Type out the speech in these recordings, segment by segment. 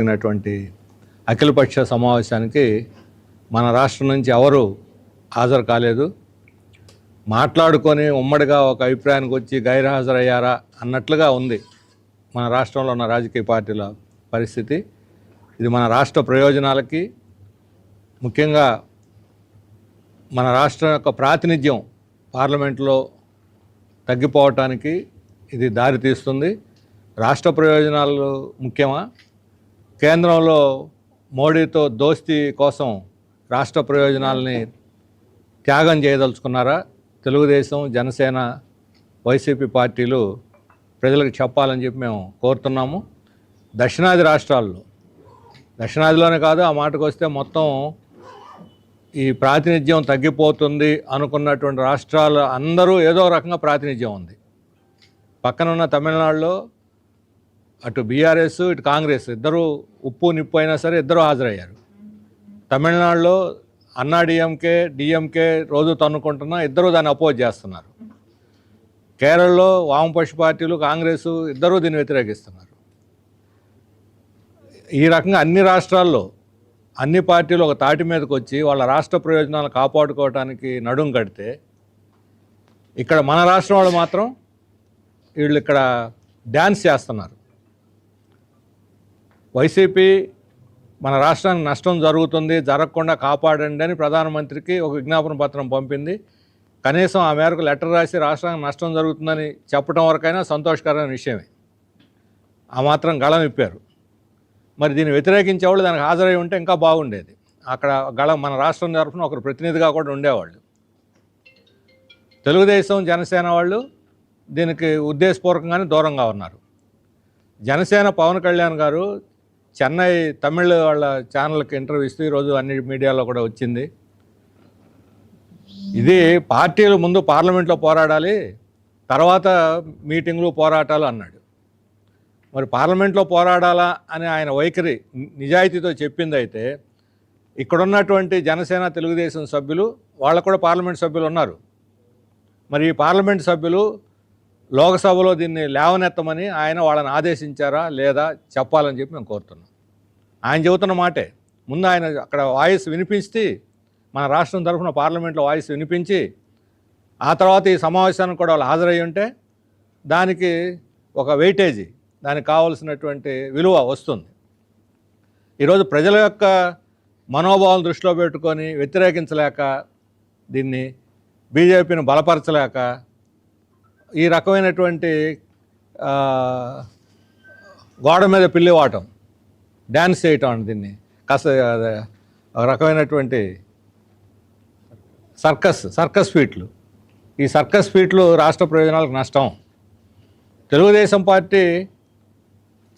జరిగినటువంటి అఖిలపక్ష సమావేశానికి మన రాష్ట్రం నుంచి ఎవరు హాజరు కాలేదు. మాట్లాడుకొని ఉమ్మడిగా ఒక అభిప్రాయానికి వచ్చి గైర్హాజరయ్యారా అన్నట్లుగా ఉంది మన రాష్ట్రంలో ఉన్న రాజకీయ పార్టీల పరిస్థితి. ఇది మన రాష్ట్ర ప్రయోజనాలకి, ముఖ్యంగా మన రాష్ట్రం యొక్క ప్రాతినిధ్యం పార్లమెంట్లో తగ్గిపోవటానికి ఇది దారి తీస్తుంది. రాష్ట్ర ప్రయోజనాలు ముఖ్యమా, కేంద్రంలో మోడీతో దోస్తీ కోసం రాష్ట్ర ప్రయోజనాలని త్యాగం చేయదలుచుకున్నారా? తెలుగుదేశం, జనసేన, వైసీపీ పార్టీలు ప్రజలకు చెప్పాలని చెప్పి మేము కోరుతున్నాము. దక్షిణాది రాష్ట్రాల్లో, దక్షిణాదిలోనే కాదు, ఆ మాటకు వస్తే మొత్తం ఈ ప్రాతినిధ్యం తగ్గిపోతుంది అనుకున్నటువంటి రాష్ట్రాలు అందరూ ఏదో రకంగా ప్రాతినిధ్యం ఉంది. పక్కనున్న తమిళనాడులో అటు బీఆర్ఎస్ ఇటు కాంగ్రెస్ ఇద్దరు ఉప్పు నిప్పు అయినా సరే ఇద్దరు హాజరయ్యారు. తమిళనాడులో అన్నా డిఎంకే రోజు తన్నుకుంటున్నా ఇద్దరూ దాన్ని అపోజ్ చేస్తున్నారు. కేరళలో వామపక్ష పార్టీలు, కాంగ్రెస్ ఇద్దరూ దీన్ని వ్యతిరేకిస్తున్నారు. ఈ రకంగా అన్ని రాష్ట్రాల్లో అన్ని పార్టీలు ఒక తాటి మీదకి వచ్చి వాళ్ళ రాష్ట్ర ప్రయోజనాలు కాపాడుకోవడానికి నడుం కడితే, ఇక్కడ మన రాష్ట్రం వాళ్ళు మాత్రం వీళ్ళు ఇక్కడ డ్యాన్స్ చేస్తున్నారు. వైసీపీ మన రాష్ట్రానికి నష్టం జరుగుతుంది, జరగకుండా కాపాడండి అని ప్రధానమంత్రికి ఒక విజ్ఞాపన పత్రం పంపింది. కనీసం ఆ మేరకు లెటర్ రాసి రాష్ట్రానికి నష్టం జరుగుతుందని చెప్పడం వరకైనా సంతోషకరమైన విషయమే. ఆ మాత్రం గళం ఇప్పారు. మరి దీన్ని వ్యతిరేకించేవాళ్ళు దానికి హాజరై ఉంటే ఇంకా బాగుండేది. అక్కడ మన రాష్ట్రం తరఫున ఒకరు ప్రతినిధిగా కూడా ఉండేవాళ్ళు. తెలుగుదేశం, జనసేన వాళ్ళు దీనికి ఉద్దేశపూర్వకంగానే దూరంగా ఉన్నారు. జనసేన పవన్ కళ్యాణ్ గారు చెన్నై తమిళ వాళ్ళ ఛానల్కి ఇంటర్వ్యూ ఇస్తూ ఈరోజు అన్ని మీడియాలో కూడా వచ్చింది. ఇది పార్టీలు ముందు పార్లమెంట్లో పోరాడాలి, తర్వాత మీటింగ్లు పోరాటాలు అన్నాడు. మరి పార్లమెంట్లో పోరాడాలా అని ఆయన వైఖరి నిజాయితీతో చెప్పింది అయితే, ఇక్కడున్నటువంటి జనసేన, తెలుగుదేశం సభ్యులు వాళ్ళకు కూడా పార్లమెంట్ సభ్యులు ఉన్నారు. మరి ఈ పార్లమెంట్ సభ్యులు లోక్సభలో దీన్ని లేవనెత్తమని ఆయన వాళ్ళని ఆదేశించారా లేదా చెప్పాలని చెప్పి మేము కోరుతున్నాం. ఆయన చెబుతున్న మాటే. ముందు ఆయన అక్కడ వాయిస్ వినిపించి, మన రాష్ట్రం తరఫున పార్లమెంట్లో వాయిస్ వినిపించి, ఆ తర్వాత ఈ సమావేశానికి కూడా వాళ్ళు హాజరయ్యి ఉంటే దానికి ఒక వెయిటేజీ, దానికి కావాల్సినటువంటి విలువ వస్తుంది. ఈరోజు ప్రజల యొక్క మనోభావాలను దృష్టిలో పెట్టుకొని వ్యతిరేకించలేక, దీన్ని బీజేపీని బలపరచలేక ఈ రకమైనటువంటి గోడ మీద పిల్లివాటం, డ్యాన్స్ చేయటం అని, దీన్ని రకమైనటువంటి సర్కస్ ఫీట్లు. ఈ సర్కస్ ఫీట్లు రాష్ట్ర ప్రయోజనాలకు నష్టం. తెలుగుదేశం పార్టీ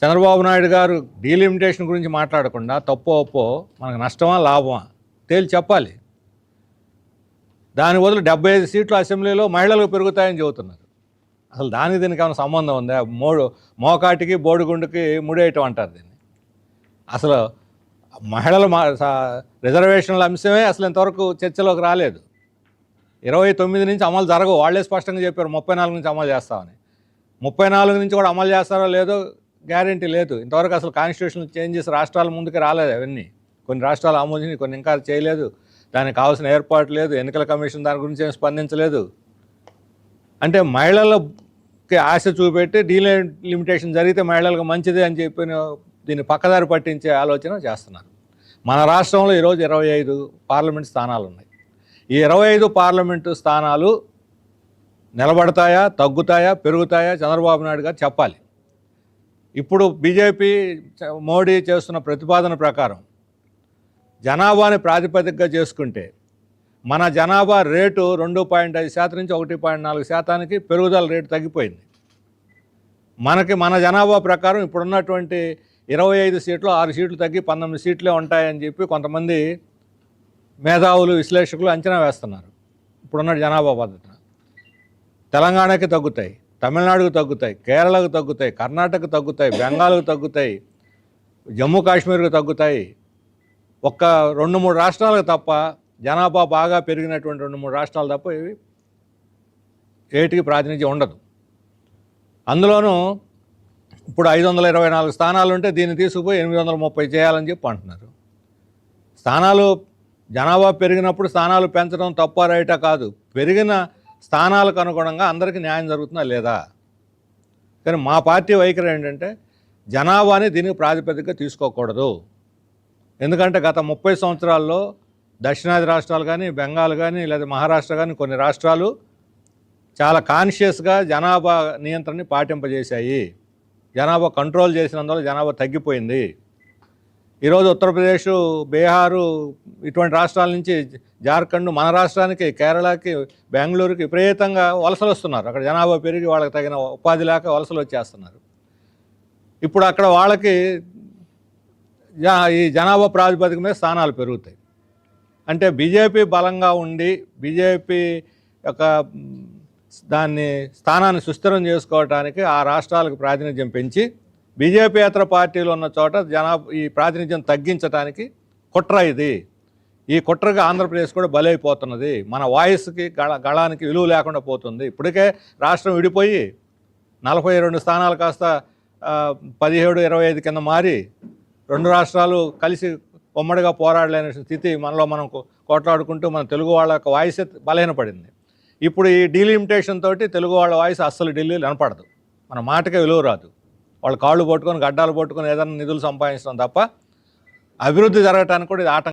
చంద్రబాబు నాయుడు గారు డీలిమిటేషన్ గురించి మాట్లాడకుండా తప్పో ఒప్పో మనకు నష్టమా లాభమా తేల్చి చెప్పాలి. దాని బదులు 75 సీట్లు అసెంబ్లీలో మహిళలకు పెరుగుతాయని చెబుతున్నారు. అసలు దీనికి ఏమైనా సంబంధం ఉందా? మోకాటికి బోడిగుండుకి ముడేయటం అంటారు దీన్ని. అసలు మహిళల రిజర్వేషన్ల అంశమే అసలు ఇంతవరకు చర్చలోకి రాలేదు. 29 నుంచి అమలు జరగవు, వాళ్ళే స్పష్టంగా చెప్పారు 34 నుంచి అమలు చేస్తామని. 34 నుంచి కూడా అమలు చేస్తారో లేదో గ్యారెంటీ లేదు. ఇంతవరకు అసలు కాన్స్టిట్యూషన్ చేంజెస్ రాష్ట్రాల ముందుకు రాలేదు. అవన్నీ కొన్ని రాష్ట్రాలు ఆమోదించి, కొన్ని ఇంకా చేయలేదు. దానికి కావాల్సిన ఏర్పాటు లేదు. ఎన్నికల కమిషన్ దాని గురించి ఏం స్పందించలేదు. అంటే మహిళలకి ఆశ చూపెట్టి డీలిమిటేషన్ జరిగితే మహిళలకు మంచిది అని చెప్పి దీన్ని పక్కదారి పట్టించే ఆలోచన చేస్తున్నారు. మన రాష్ట్రంలో ఈరోజు 25 పార్లమెంట్ స్థానాలు ఉన్నాయి. ఈ 25 పార్లమెంటు స్థానాలు నిలబడతాయా, తగ్గుతాయా, పెరుగుతాయా చంద్రబాబు నాయుడు గారు చెప్పాలి. ఇప్పుడు బీజేపీ, మోడీ చేస్తున్న ప్రతిపాదన ప్రకారం జనాభాని ప్రాతిపదికగా చేసుకుంటే మన జనాభా రేటు 2.5% నుంచి 1.4% పెరుగుదల రేటు తగ్గిపోయింది. మన జనాభా ప్రకారం ఇప్పుడున్నటువంటి 25 సీట్లు 6 సీట్లు తగ్గి 19 సీట్లే ఉంటాయని చెప్పి కొంతమంది మేధావులు, విశ్లేషకులు అంచనా వేస్తున్నారు. ఇప్పుడున్న జనాభా పద్ధతి తెలంగాణకి తగ్గుతాయి, తమిళనాడుకు తగ్గుతాయి, కేరళకు తగ్గుతాయి, కర్ణాటకకు తగ్గుతాయి, బెంగాల్కు తగ్గుతాయి, జమ్మూ కాశ్మీర్కు తగ్గుతాయి. ఒక్క 2-3 రాష్ట్రాలకు తప్ప, జనాభా బాగా పెరిగినటువంటి 2-3 రాష్ట్రాలు తప్ప ఇవి ఏటికి ప్రాతినిధ్యం ఉండదు. అందులోనూ ఇప్పుడు 524 స్థానాలు ఉంటే దీన్ని తీసుకుపోయి 830 చేయాలని చెప్పి అంటున్నారు. స్థానాలు జనాభా పెరిగినప్పుడు స్థానాలు పెంచడం తప్ప రైటా కాదు, పెరిగిన స్థానాలకు అనుగుణంగా అందరికీ న్యాయం జరుగుతుందా లేదా. కానీ మా పార్టీ వైఖరి ఏంటంటే జనాభాని దీనికి ప్రాతిపదికగా తీసుకోకూడదు. ఎందుకంటే గత 30 సంవత్సరాల్లో దక్షిణాది రాష్ట్రాలు కానీ, బెంగాల్ కానీ, లేదా మహారాష్ట్ర కానీ కొన్ని రాష్ట్రాలు చాలా కాన్షియస్గా జనాభా నియంత్రణని పాటింపజేశాయి. జనాభా కంట్రోల్ చేసినందువల్ల జనాభా తగ్గిపోయింది. ఈరోజు ఉత్తరప్రదేశ్, బీహారు ఇటువంటి రాష్ట్రాల నుంచి జార్ఖండ్, మన రాష్ట్రానికి, కేరళకి, బెంగళూరుకి విపరీతంగా వలసలు వస్తున్నారు. అక్కడ జనాభా పెరిగి వాళ్ళకి తగిన ఉపాధి లేక వలసలు వచ్చేస్తున్నారు. ఇప్పుడు అక్కడ వాళ్ళకి ఈ జనాభా ప్రాతిపదిక మీద స్థానాలు పెరుగుతాయి. అంటే బీజేపీ బలంగా ఉండి బీజేపీ యొక్క దాన్ని స్థానాన్ని సుస్థిరం చేసుకోవడానికి ఆ రాష్ట్రాలకు ప్రాతినిధ్యం పెంచి బీజేపీయేతర పార్టీలు ఉన్న చోట ఈ ప్రాతినిధ్యం తగ్గించడానికి కుట్ర ఇది. ఈ కుట్రకి ఆంధ్రప్రదేశ్ కూడా బలైపోతున్నది. మన వాయిస్కి గళానికి విలువ లేకుండా పోతుంది. ఇప్పటికే రాష్ట్రం విడిపోయి 42 స్థానాలు కాస్త 17-25 కింద మారి 2 రాష్ట్రాలు కలిసి ఉమ్మడిగా పోరాడలేని స్థితి మనలో మనం కోట్లాడుకుంటూ మన తెలుగు వాళ్ళ యొక్క వాయిస్ బలహీనపడింది. ఇప్పుడు ఈ డీలిమిటేషన్ తోటి తెలుగు వాళ్ళ వాయిస్ అస్సలు ఢిల్లీలో వినపడదు. మన మాటకే విలువ రాదు. వాళ్ళు కాళ్ళు పట్టుకొని గడ్డాలు పట్టుకొని ఏదైనా నిధులు సంపాదించడం తప్ప అభివృద్ధి జరగటానికి కూడా ఇది ఆటంకం.